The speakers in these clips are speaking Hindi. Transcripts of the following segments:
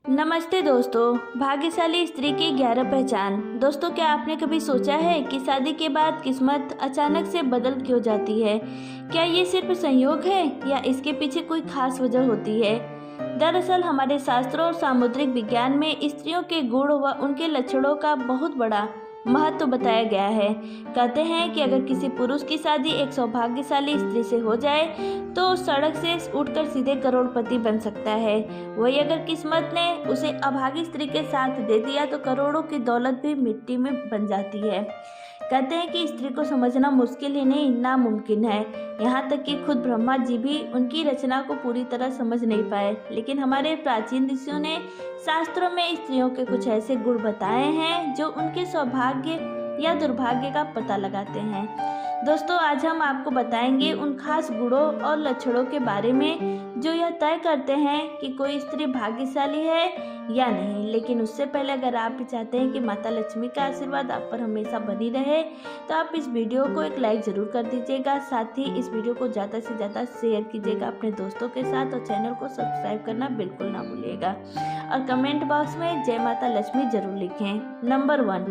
नमस्ते दोस्तों। भाग्यशाली स्त्री की 11 पहचान। दोस्तों, क्या आपने कभी सोचा है कि शादी के बाद किस्मत अचानक से बदल क्यों जाती है? क्या ये सिर्फ संयोग है या इसके पीछे कोई खास वजह होती है? दरअसल हमारे शास्त्रों और सामुद्रिक विज्ञान में स्त्रियों के गुण व उनके लक्षणों का बहुत बड़ा महत्व बताया गया है। कहते हैं कि अगर किसी पुरुष की शादी एक सौभाग्यशाली स्त्री से हो जाए तो सड़क से उठकर सीधे करोड़पति बन सकता है। वही अगर किस्मत ने उसे अभागी स्त्री के साथ दे दिया तो करोड़ों की दौलत भी मिट्टी में बन जाती है। कहते हैं कि स्त्री को समझना मुश्किल ही नहीं, नामुमकिन है। यहाँ तक कि खुद ब्रह्मा जी भी उनकी रचना को पूरी तरह समझ नहीं पाए, लेकिन हमारे प्राचीन ऋषियों ने शास्त्रों में स्त्रियों के कुछ ऐसे गुण बताए हैं जो उनके सौभाग्य या दुर्भाग्य का पता लगाते हैं। दोस्तों, आज हम आपको बताएंगे उन खास गुणों और लक्षणों के बारे में जो यह तय करते हैं कि कोई स्त्री भाग्यशाली है या नहीं। लेकिन उससे पहले अगर आप भी चाहते हैं कि माता लक्ष्मी का आशीर्वाद आप पर हमेशा बनी रहे तो आप इस वीडियो को एक लाइक ज़रूर कर दीजिएगा। साथ ही इस वीडियो को ज़्यादा से ज़्यादा शेयर कीजिएगा अपने दोस्तों के साथ और चैनल को सब्सक्राइब करना बिल्कुल ना भूलिएगा और कमेंट बॉक्स में जय माता लक्ष्मी जरूर लिखें। नंबर 1,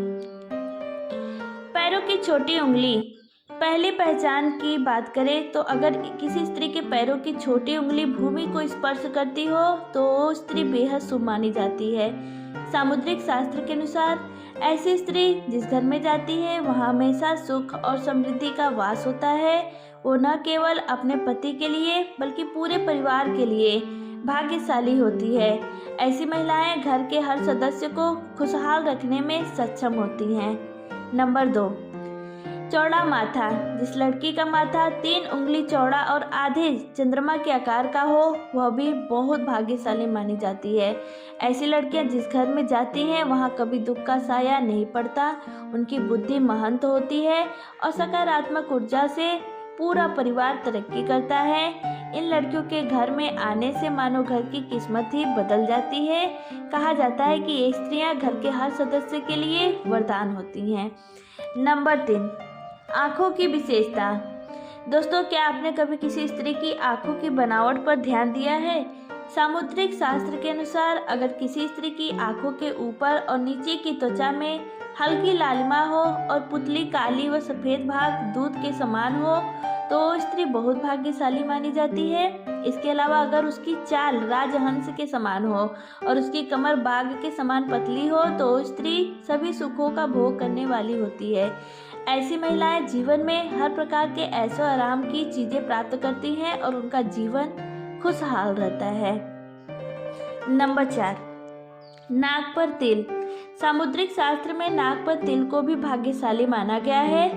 पैरों की छोटी उंगली। पहली पहचान की बात करें तो अगर किसी स्त्री के पैरों की छोटी उंगली भूमि को स्पर्श करती हो तो वो स्त्री बेहद शुभ मानी जाती है। सामुद्रिक शास्त्र के अनुसार ऐसी स्त्री जिस घर में जाती है वहाँ हमेशा सुख और समृद्धि का वास होता है। वो न केवल अपने पति के लिए बल्कि पूरे परिवार के लिए भाग्यशाली होती है। ऐसी महिलाएं घर के हर सदस्य को खुशहाल रखने में सक्षम होती हैं। नंबर 2, चौड़ा माथा। जिस लड़की का माथा 3 उंगली चौड़ा और आधे चंद्रमा के आकार का हो वह भी बहुत भाग्यशाली मानी जाती है। ऐसी लड़कियां जिस घर में जाती हैं वहां कभी दुख का साया नहीं पड़ता। उनकी बुद्धि महंत होती है और सकारात्मक ऊर्जा से पूरा परिवार तरक्की करता है। इन लड़कियों के घर में आने से मानो घर की किस्मत ही बदल जाती है। कहा जाता है कि ये स्त्रियां घर के हर सदस्य के लिए वरदान होती हैं। नंबर 3, आँखों की विशेषता। दोस्तों, क्या आपने कभी किसी स्त्री की आँखों की बनावट पर ध्यान दिया है? सामुद्रिक शास्त्र के अनुसार अगर किसी स्त्री की आँखों के ऊपर और नीचे की त्वचा में हल्की लालिमा हो और पुतली काली व सफ़ेद भाग दूध के समान हो तो वो स्त्री बहुत भाग्यशाली मानी जाती है। इसके अलावा अगर उसकी चाल राजहंस के समान हो और उसकी कमर बाघ के समान पतली हो तो वो स्त्री सभी सुखों का भोग करने वाली होती है। ऐसी महिलाएं जीवन में हर प्रकार के ऐशो आराम की चीजें प्राप्त करती हैं और उनका जीवन खुशहाल रहता है। नंबर 4, नाक पर तिल। सामुद्रिक शास्त्र में नाक पर तिल को भी भाग्यशाली माना गया है।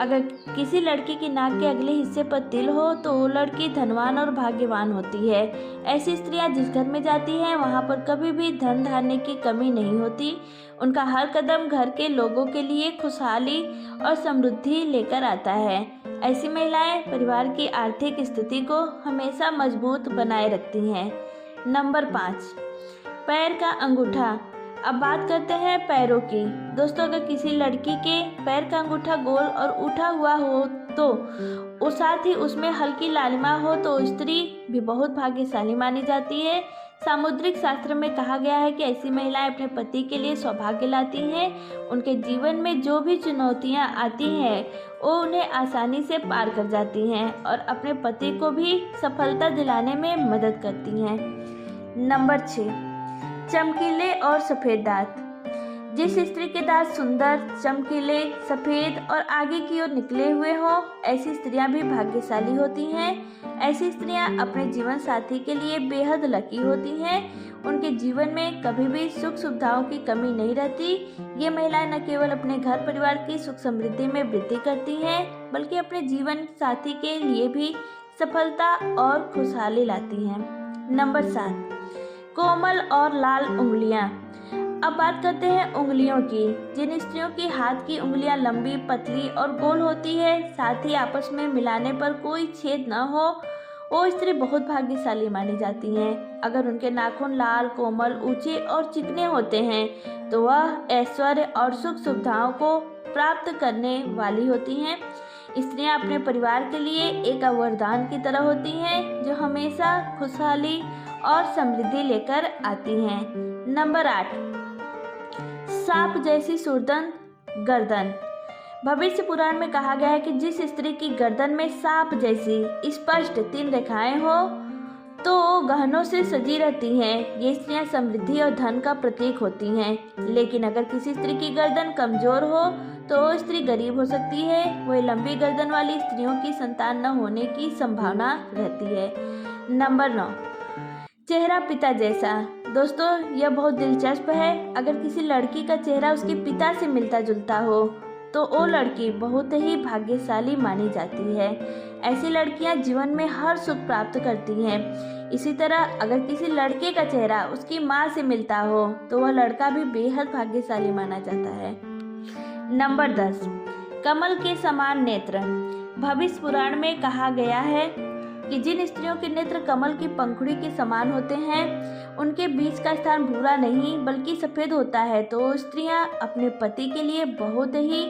अगर किसी लड़की की नाक के अगले हिस्से पर तिल हो तो वो लड़की धनवान और भाग्यवान होती है। ऐसी स्त्रियां जिस घर में जाती हैं वहां पर कभी भी धन धान्य की कमी नहीं होती। उनका हर कदम घर के लोगों के लिए खुशहाली और समृद्धि लेकर आता है। ऐसी महिलाएं परिवार की आर्थिक स्थिति को हमेशा मजबूत बनाए रखती हैं। नंबर 5, पैर का अंगूठा। अब बात करते हैं पैरों की। दोस्तों, अगर किसी लड़की के पैर का अंगूठा गोल और उठा हुआ हो तो और साथ ही उसमें हल्की लालिमा हो तो स्त्री भी बहुत भाग्यशाली मानी जाती है। सामुद्रिक शास्त्र में कहा गया है कि ऐसी महिलाएं अपने पति के लिए सौभाग्य लाती हैं। उनके जीवन में जो भी चुनौतियां आती हैं वो उन्हें आसानी से पार कर जाती हैं और अपने पति को भी सफलता दिलाने में मदद करती हैं। नंबर 6, चमकीले और सफ़ेद दांत। जिस स्त्री के दांत सुंदर, चमकीले, सफ़ेद और आगे की ओर निकले हुए हों ऐसी स्त्रियां भी भाग्यशाली होती हैं। ऐसी स्त्रियां अपने जीवन साथी के लिए बेहद लकी होती हैं। उनके जीवन में कभी भी सुख सुविधाओं की कमी नहीं रहती। ये महिलाएं न केवल अपने घर परिवार की सुख समृद्धि में वृद्धि करती हैं बल्कि अपने जीवन साथी के लिए भी सफलता और खुशहाली लाती हैं। नंबर 7, कोमल और लाल उंगलियां। अब बात करते हैं उंगलियों की। जिन स्त्रियों की हाथ की उंगलियां लंबी, पतली और गोल होती है, साथ ही आपस में मिलाने पर कोई छेद न हो, वो स्त्री बहुत भाग्यशाली मानी जाती हैं। अगर उनके नाखून लाल, कोमल, ऊंचे और चिकने होते हैं तो वह ऐश्वर्य और सुख सुविधाओं को प्राप्त करने वाली होती हैं। स्त्रियां अपने परिवार के लिए एक वरदान की तरह होती हैं जो हमेशा खुशहाली और समृद्धि लेकर आती हैं। नंबर 8, सांप जैसी सुदर्शन गर्दन। भविष्य पुराण में कहा गया है कि जिस स्त्री की गर्दन में सांप जैसी स्पष्ट 3 रेखाएं हो तो गहनों से सजी रहती हैं। ये स्त्रियां समृद्धि और धन का प्रतीक होती हैं। लेकिन अगर किसी स्त्री की गर्दन कमजोर हो तो वो स्त्री गरीब हो सकती है। वही लंबी गर्दन वाली स्त्रियों की संतान न होने की संभावना रहती है। नंबर 9, चेहरा पिता जैसा। दोस्तों, यह बहुत दिलचस्प है। अगर किसी लड़की का चेहरा उसके पिता से मिलता जुलता हो तो वो लड़की बहुत ही भाग्यशाली मानी जाती है। ऐसी लड़कियां जीवन में हर सुख प्राप्त करती हैं। इसी तरह अगर किसी लड़के का चेहरा उसकी माँ से मिलता हो तो वह लड़का भी बेहद भाग्यशाली माना जाता है। नंबर 10, कमल के समान नेत्र। भविष्य पुराण में कहा गया है कि जिन स्त्रियों के नेत्र कमल की पंखुड़ी के समान होते हैं, उनके बीच का स्थान भूरा नहीं बल्कि सफ़ेद होता है, तो स्त्रियां अपने पति के लिए बहुत ही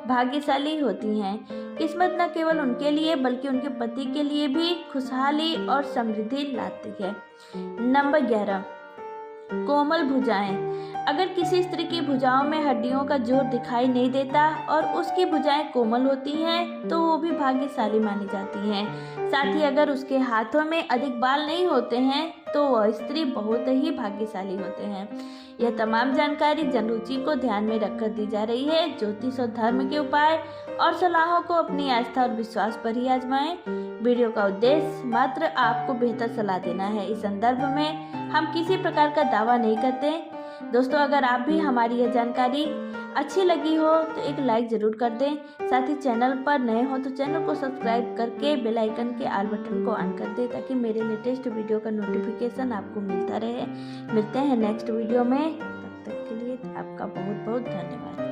भाग्यशाली होती हैं। किस्मत न केवल उनके लिए बल्कि उनके पति के लिए भी खुशहाली और समृद्धि लाती है। नंबर 11, कोमल भुजाएं। अगर किसी स्त्री की भुजाओं में हड्डियों का जोर दिखाई नहीं देता और उसकी भुजाएं कोमल होती हैं तो वो भी भाग्यशाली मानी जाती हैं। साथ ही अगर उसके हाथों में अधिक बाल नहीं होते हैं तो वह स्त्री बहुत ही भाग्यशाली होते हैं। यह तमाम जानकारी जनरुचि को ध्यान में रखकर दी जा रही है। ज्योतिष और धर्म के उपाय और सलाहों को अपनी आस्था और विश्वास पर ही आजमाएं। वीडियो का उद्देश्य मात्र आपको बेहतर सलाह देना है। इस संदर्भ में हम किसी प्रकार का दावा नहीं करते। दोस्तों, अगर आप भी हमारी यह जानकारी अच्छी लगी हो तो एक लाइक ज़रूर कर दें। साथ ही चैनल पर नए हो तो चैनल को सब्सक्राइब करके बेल आइकन के ऑल बटन को ऑन कर दें ताकि मेरे लेटेस्ट वीडियो का नोटिफिकेशन आपको मिलता रहे। मिलते हैं नेक्स्ट वीडियो में, तब तक के लिए आपका बहुत बहुत धन्यवाद।